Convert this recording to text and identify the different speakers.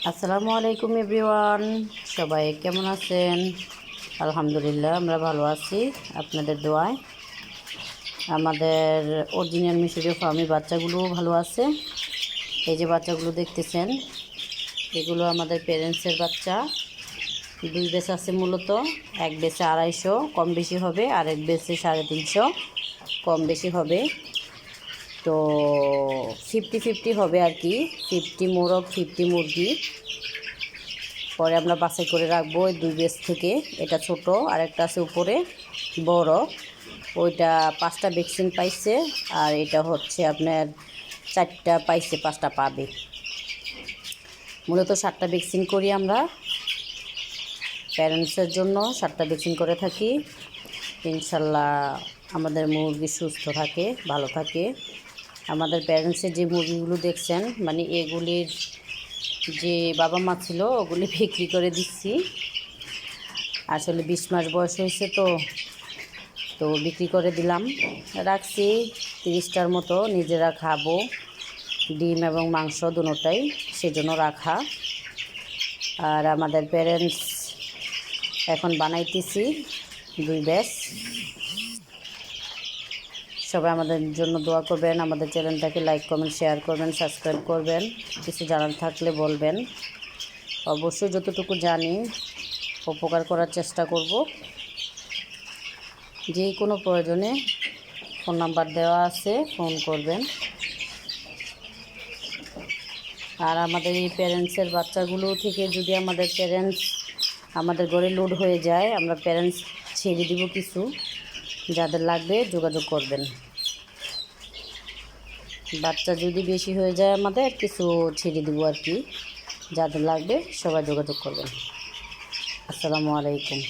Speaker 1: আসসালামু আলাইকুম এভরিওয়ান, সবাই কেমন আছেন? আলহামদুলিল্লাহ আমরা ভালো আছি আপনাদের দোয়ায়। আমাদের অরিজিনাল মিশরীয় ফার্মি বাচ্চাগুলোও ভালো আছে। এই যে বাচ্চাগুলো দেখতেছেন, এগুলো আমাদের প্যারেন্টসের বাচ্চা। দুই বেচ আছে মূলত, এক বেচে 250 কম বেশি হবে, আর এক বেচে 350 কম বেশি হবে। তো 50-50 হবে আর কি, 50 মোরগ 50 মুরগি। পরে আমরা বাছাই করে রাখবো ওই দুই বেচ থেকে। এটা ছোট, আর একটা আছে উপরে বড়। ওইটা 5টা ভ্যাকসিন পাইছে, আর এটা হচ্ছে আপনার 4টা পাইছে, 5টা পাবে। মূলত 7টা ভ্যাকসিন করি আমরা প্যারেন্টসের জন্য, 7টা ভ্যাকসিন করে থাকি। ইনশাল্লাহ আমাদের মুরগি সুস্থ থাকে, ভালো থাকে। আমাদের প্যারেন্টসের যে মুরগিগুলো দেখছেন, মানে এগুলির যে বাবা মা ছিল ওগুলি বিক্রি করে দিচ্ছি। আসলে 20 মাস বয়স হয়েছে, তো বিক্রি করে দিলাম। রাখছি 30টার মতো, নিজেরা খাবো, ডিম এবং মাংস দুটোটাই, সেজন্য রাখা। আর আমাদের প্যারেন্টস এখন বানাইতেছি 2 ব্যাচ। সবাই আমাদের জন্য দোয়া করবেন, আমাদের চ্যানেলটাকে লাইক কমেন্ট শেয়ার করবেন, সাবস্ক্রাইব করবেন। কিছু জানার থাকলে বলবেন, অবশ্যই যতটুকু জানি উপকার করার চেষ্টা করব। যে কোনো প্রয়োজনে ফোন নাম্বার দেওয়া আছে, ফোন করবেন। আর আমাদের এই প্যারেন্টসের বাচ্চাগুলো থেকে যদি আমাদের ঘরে লোড হয়ে যায়, আমরা প্যারেন্টস ছেড়ে দিব কিছু। যাদের লাগবে যোগাযোগ করবেন। বাচ্চা যদি বেশি হয়ে যায় আমাদের কিছু ছেড়ে দিব আর কি। যাদের লাগবে সবাই যোগাযোগ করবেন। আসসালামু আলাইকুম।